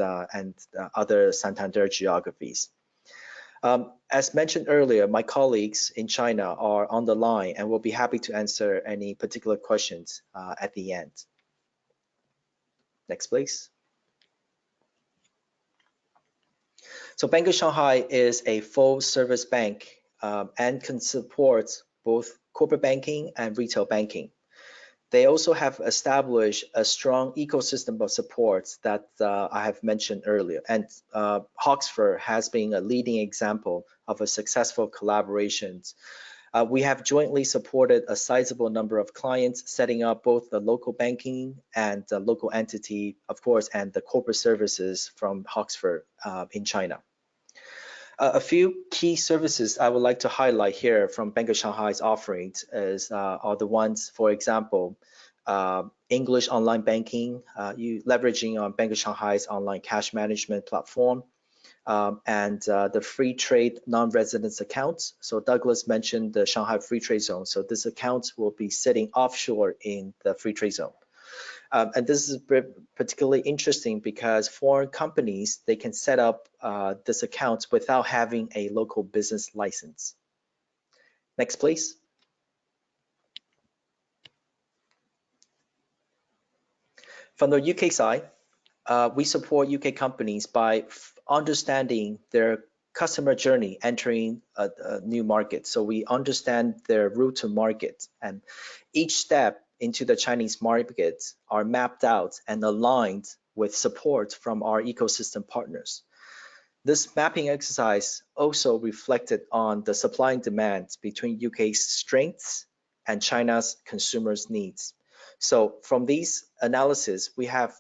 other Santander geographies. As mentioned earlier, my colleagues in China are on the line and will be happy to answer any particular questions at the end. Next, please. So Bank of Shanghai is a full service bank and can support both corporate banking and retail banking. They also have established a strong ecosystem of supports that I have mentioned earlier. And Hawksford has been a leading example of a successful collaboration. We have jointly supported a sizable number of clients, setting up both the local banking and the local entity, of course, and the corporate services from Hawksford in China. A few key services I would like to highlight here from Bank of Shanghai's offerings are the ones, for example, English online banking, leveraging on Bank of Shanghai's online cash management platform, and the free trade non-residence accounts. So Douglas mentioned the Shanghai Free Trade Zone. So this account will be sitting offshore in the Free Trade Zone. And this is particularly interesting because foreign companies, they can set up this account without having a local business license. Next, please. From the UK side, we support UK companies by understanding their customer journey entering a new market. So we understand their route to market, and each step into the Chinese market are mapped out and aligned with support from our ecosystem partners. This mapping exercise also reflected on the supply and demand between UK's strengths and China's consumers' needs. So from these analysis, we have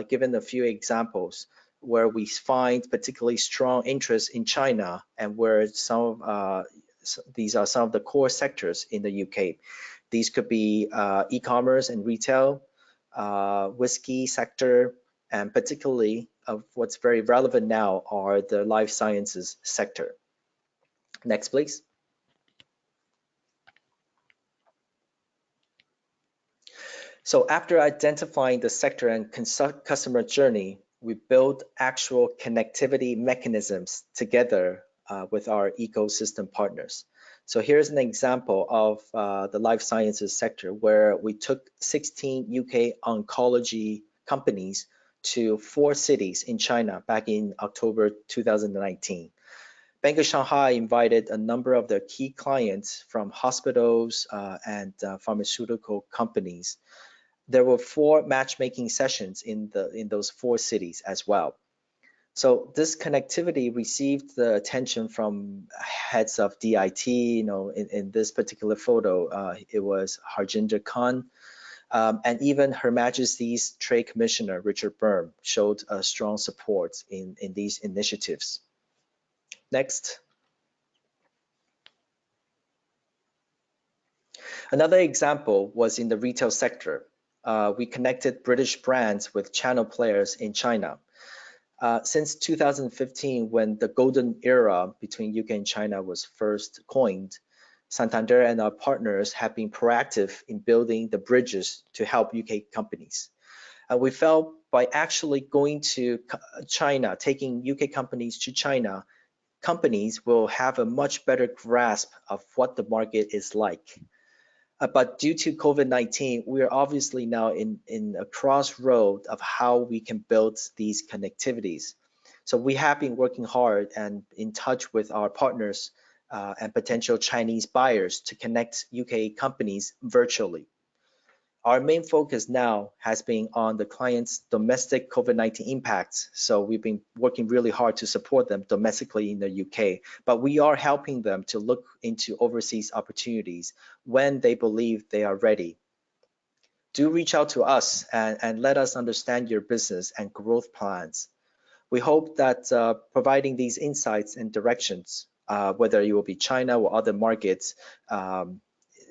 given a few examples where we find particularly strong interest in China and where these are some of the core sectors in the UK. These could be e-commerce and retail, whiskey sector, and particularly what's very relevant now are the life sciences sector. Next, please. So after identifying the sector and customer journey, we build actual connectivity mechanisms together with our ecosystem partners. So here's an example of the life sciences sector where we took 16 UK oncology companies to 4 cities in China back in October 2019. Bank of Shanghai invited a number of their key clients from hospitals and pharmaceutical companies. There were 4 matchmaking sessions in those 4 cities as well. So this connectivity received the attention from heads of DIT. In this particular photo, it was Harjinder Khan, and even Her Majesty's Trade Commissioner Richard Burn showed strong support in these initiatives. Next. Another example was in the retail sector. We connected British brands with channel players in China. Since 2015, when the golden era between UK and China was first coined, Santander and our partners have been proactive in building the bridges to help UK companies. We felt by actually going to China, taking UK companies to China, companies will have a much better grasp of what the market is like. But due to COVID-19, we are obviously now in a crossroad of how we can build these connectivities. So we have been working hard and in touch with our partners and potential Chinese buyers to connect UK companies virtually. Our main focus now has been on the client's domestic COVID-19 impacts. So we've been working really hard to support them domestically in the UK, but we are helping them to look into overseas opportunities when they believe they are ready. Do reach out to us and let us understand your business and growth plans. We hope that providing these insights and directions, whether it will be China or other markets,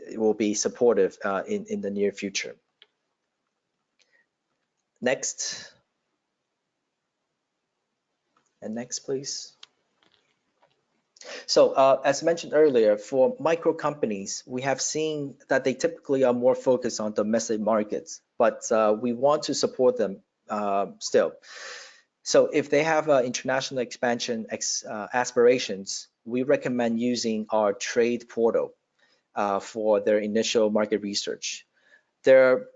it will be supportive in the near future. Next. And next, please. So as mentioned earlier, for micro companies, we have seen that they typically are more focused on domestic markets, but we want to support them still. So if they have international expansion aspirations, we recommend using our trade portal for their initial market research. There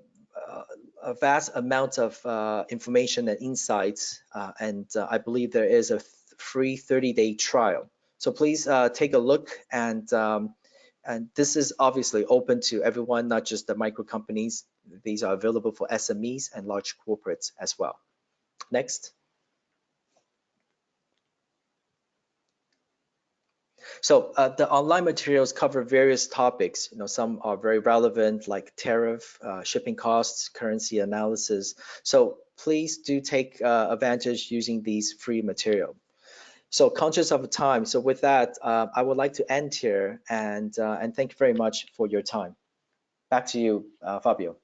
are a vast amount of information and insights, and I believe there is a free 30-day trial. So please take a look, and this is obviously open to everyone, not just the micro companies. These are available for SMEs and large corporates as well. Next. So the online materials cover various topics. Some are very relevant, like tariff, shipping costs, currency analysis. So please do take advantage using these free material. So conscious of time. So with that, I would like to end here and thank you very much for your time. Back to you, Fabio.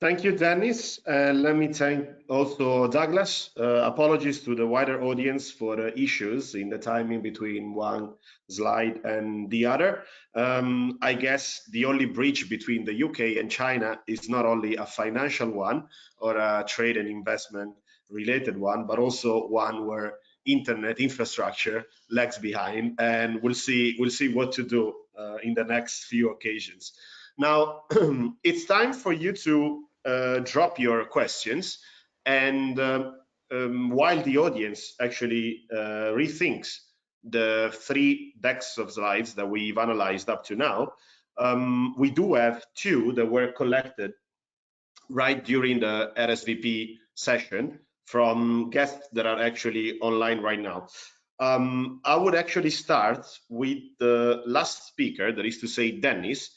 Thank you, Dennis. Let me thank also Douglas. Apologies to the wider audience for the issues in the timing between one slide and the other. I guess the only bridge between the UK and China is not only a financial one or a trade and investment related one, but also one where internet infrastructure lags behind, and we'll see what to do in the next few occasions. Now, it's time for you to drop your questions, and while the audience actually rethinks the 3 decks of slides that we've analyzed up to now, we do have 2 that were collected right during the RSVP session from guests that are actually online right now. I would actually start with the last speaker, that is to say Dennis,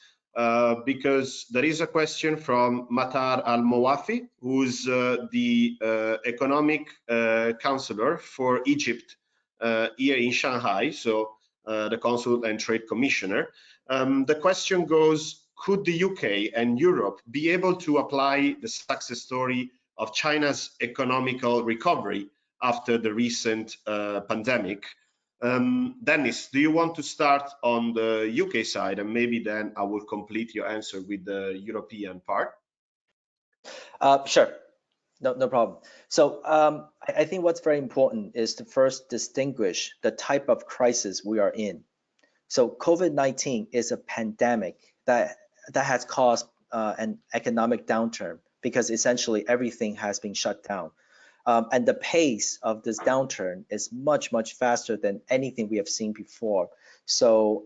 because there is a question from Matar Al-Mowafi, who's the economic counselor for Egypt here in Shanghai, so the consul and trade commissioner. The question goes, could the UK and Europe be able to apply the success story of China's economical recovery after the recent pandemic? Dennis, do you want to start on the UK side, and maybe then I will complete your answer with the European part? Sure, no problem. So I think what's very important is to first distinguish the type of crisis we are in. So COVID-19 is a pandemic that has caused an economic downturn because essentially everything has been shut down. And the pace of this downturn is much, much faster than anything we have seen before. So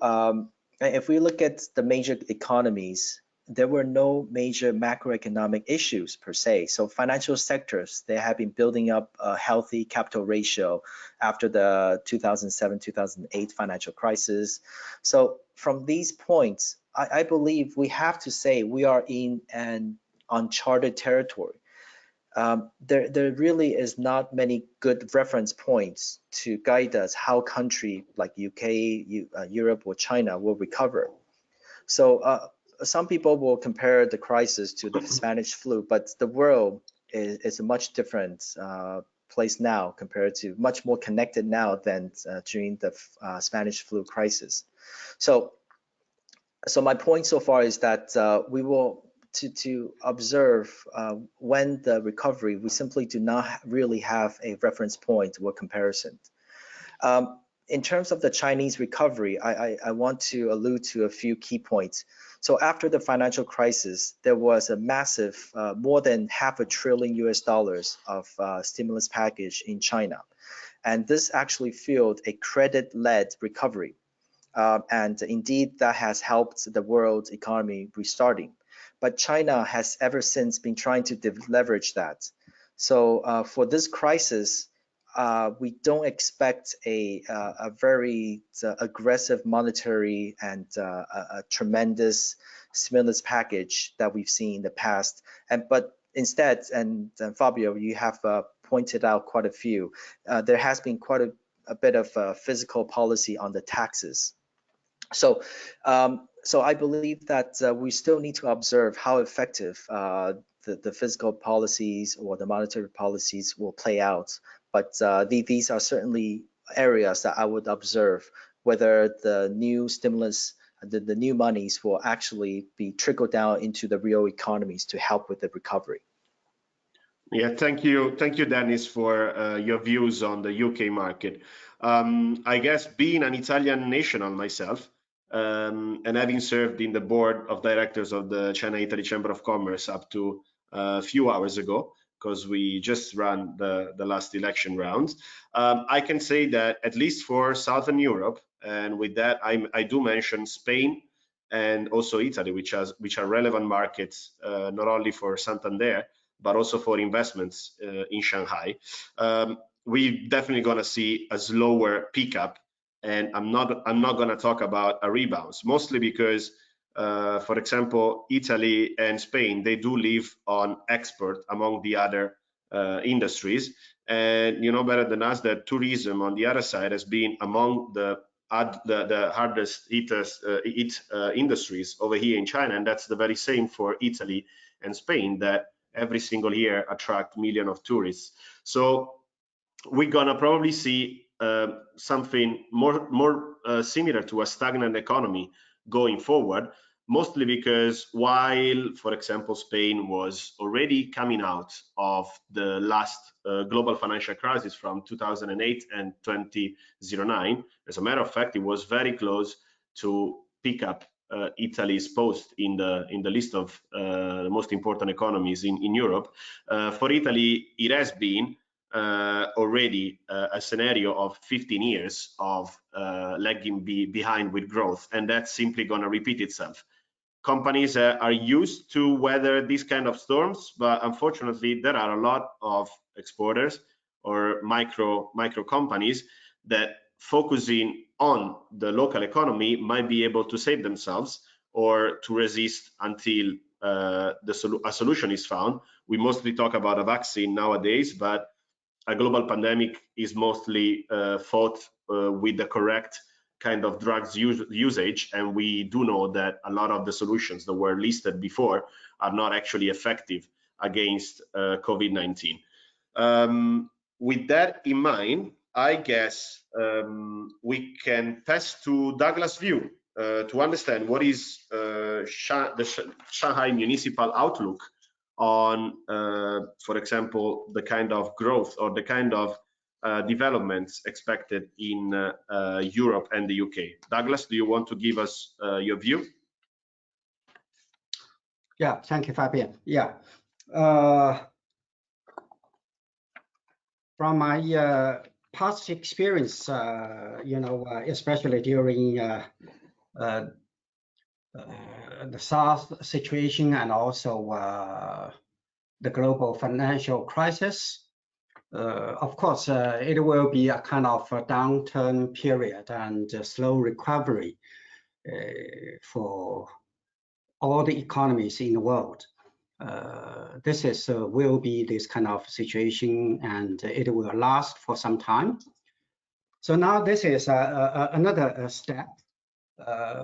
if we look at the major economies, there were no major macroeconomic issues per se. So financial sectors, they have been building up a healthy capital ratio after the 2007-2008 financial crisis. So from these points, I believe we have to say we are in an uncharted territory. There really is not many good reference points to guide us how country like UK, Europe, or China will recover. So some people will compare the crisis to the Spanish flu, but the world is a much different place now compared to much more connected now than during the Spanish flu crisis. So my point so far is that we will to observe when the recovery, we simply do not really have a reference point or comparison. In terms of the Chinese recovery, I want to allude to a few key points. So after the financial crisis, there was a massive, more than $500 billion of stimulus package in China. And this actually fueled a credit-led recovery. And indeed, that has helped the world economy restarting. But China has ever since been trying to leverage that. So for this crisis, we don't expect a very aggressive monetary and a tremendous stimulus package that we've seen in the past. But instead, and Fabio, you have pointed out quite a few, there has been quite a bit of fiscal policy on the taxes. So I believe that we still need to observe how effective the fiscal policies or the monetary policies will play out. But these are certainly areas that I would observe whether the new stimulus, the new monies will actually be trickled down into the real economies to help with the recovery. Yeah, thank you, Dennis, for your views on the UK market. I guess being an Italian national myself, and having served in the board of directors of the China-Italy Chamber of Commerce up to a few hours ago, because we just ran the last election rounds, I can say that at least for Southern Europe, and with that I do mention Spain and also Italy, which are relevant markets not only for Santander but also for investments in Shanghai. We're definitely going to see a slower pickup. And I'm not going to talk about a rebound, mostly because, for example, Italy and Spain, they do live on export among the other industries. And you know better than us that tourism on the other side has been among the hardest hit industries over here in China. And that's the very same for Italy and Spain, that every single year attract millions of tourists. So we're going to probably see something more similar to a stagnant economy going forward, mostly because while, for example, Spain was already coming out of the last global financial crisis from 2008 and 2009, as a matter of fact, it was very close to pick up Italy's post in the list of the most important economies in Europe. For Italy, it has been already a scenario of 15 years of lagging behind with growth, and that's simply going to repeat itself. Companies are used to weather these kind of storms, but unfortunately there are a lot of exporters or micro companies that, focusing on the local economy, might be able to save themselves or to resist until a solution is found. We mostly talk about a vaccine nowadays, but a global pandemic is mostly fought with the correct kind of drugs usage, and we do know that a lot of the solutions that were listed before are not actually effective against COVID-19. With that in mind, I guess we can pass to Douglas' view to understand what is the Shanghai municipal outlook on, for example, the kind of growth or the kind of developments expected in Europe and the UK. Douglas, do you want to give us your view? Yeah, thank you, Fabian. Yeah, From my past experience, especially during the SARS situation and also the global financial crisis, of course, it will be a kind of a downturn period and a slow recovery for all the economies in the world. This will be this kind of situation, and it will last for some time. So now this is another step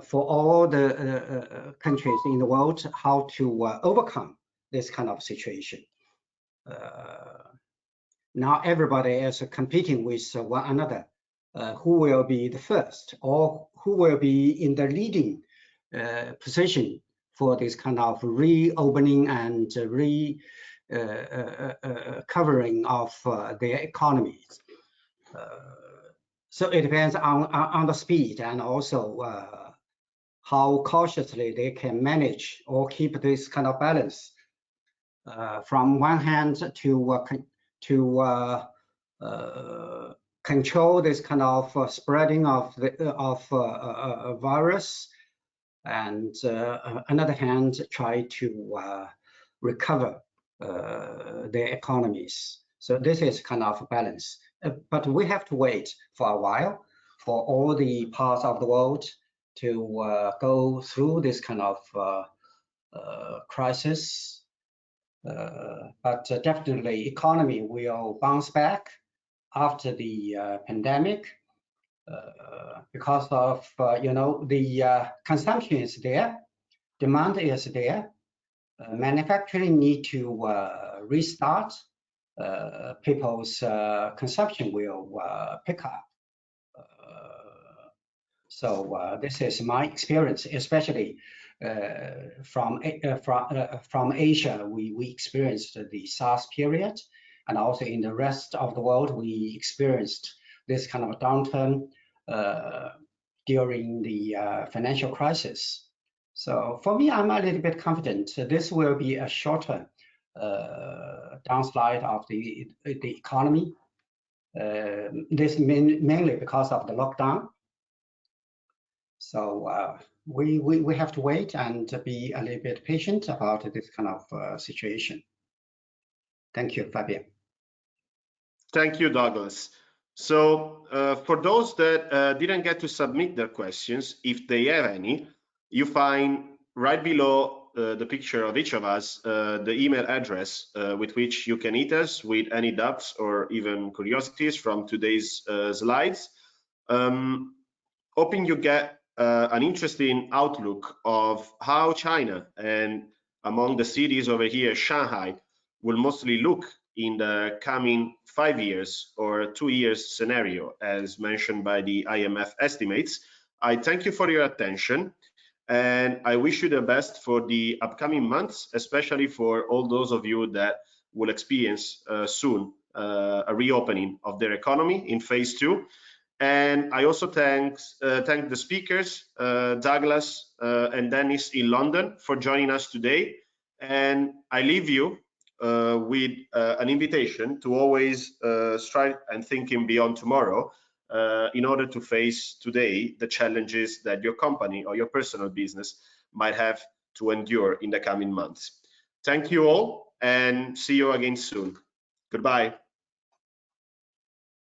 for all the countries in the world, how to overcome this kind of situation. Now everybody is competing with one another, who will be the first or who will be in the leading position for this kind of reopening and covering of their economies. So it depends on the speed and also how cautiously they can manage or keep this kind of balance. From one hand, to control this kind of spreading of the virus, and another hand, try to recover their economies. So this is kind of a balance. But we have to wait for a while for all the parts of the world to go through this kind of crisis. But definitely, economy will bounce back after the pandemic because of the consumption is there, demand is there, manufacturing need to restart. People's consumption will pick up. So this is my experience, especially from Asia. We experienced the SARS period, and also in the rest of the world, we experienced this kind of downturn during the financial crisis. So for me, I'm a little bit confident this will be a short-term downslide of the economy. This mainly because of the lockdown. So we have to wait and be a little bit patient about this kind of situation. Thank you, Fabian. Thank you, Douglas. So for those that didn't get to submit their questions, if they have any, you find right below the picture of each of us the email address with which you can hit us with any doubts or even curiosities from today's slides. Hoping you get an interesting outlook of how China, and among the cities over here, Shanghai, will mostly look in the coming 5 years or 2 years scenario, as mentioned by the IMF estimates. I thank you for your attention, and I wish you the best for the upcoming months, especially for all those of you that will experience soon a reopening of their economy in phase 2. And I also thank the speakers, Douglas and Dennis in London, for joining us today. And I leave you with an invitation to always strive and thinking beyond tomorrow in order to face today the challenges that your company or your personal business might have to endure in the coming months. Thank you all, and see you again soon. Goodbye.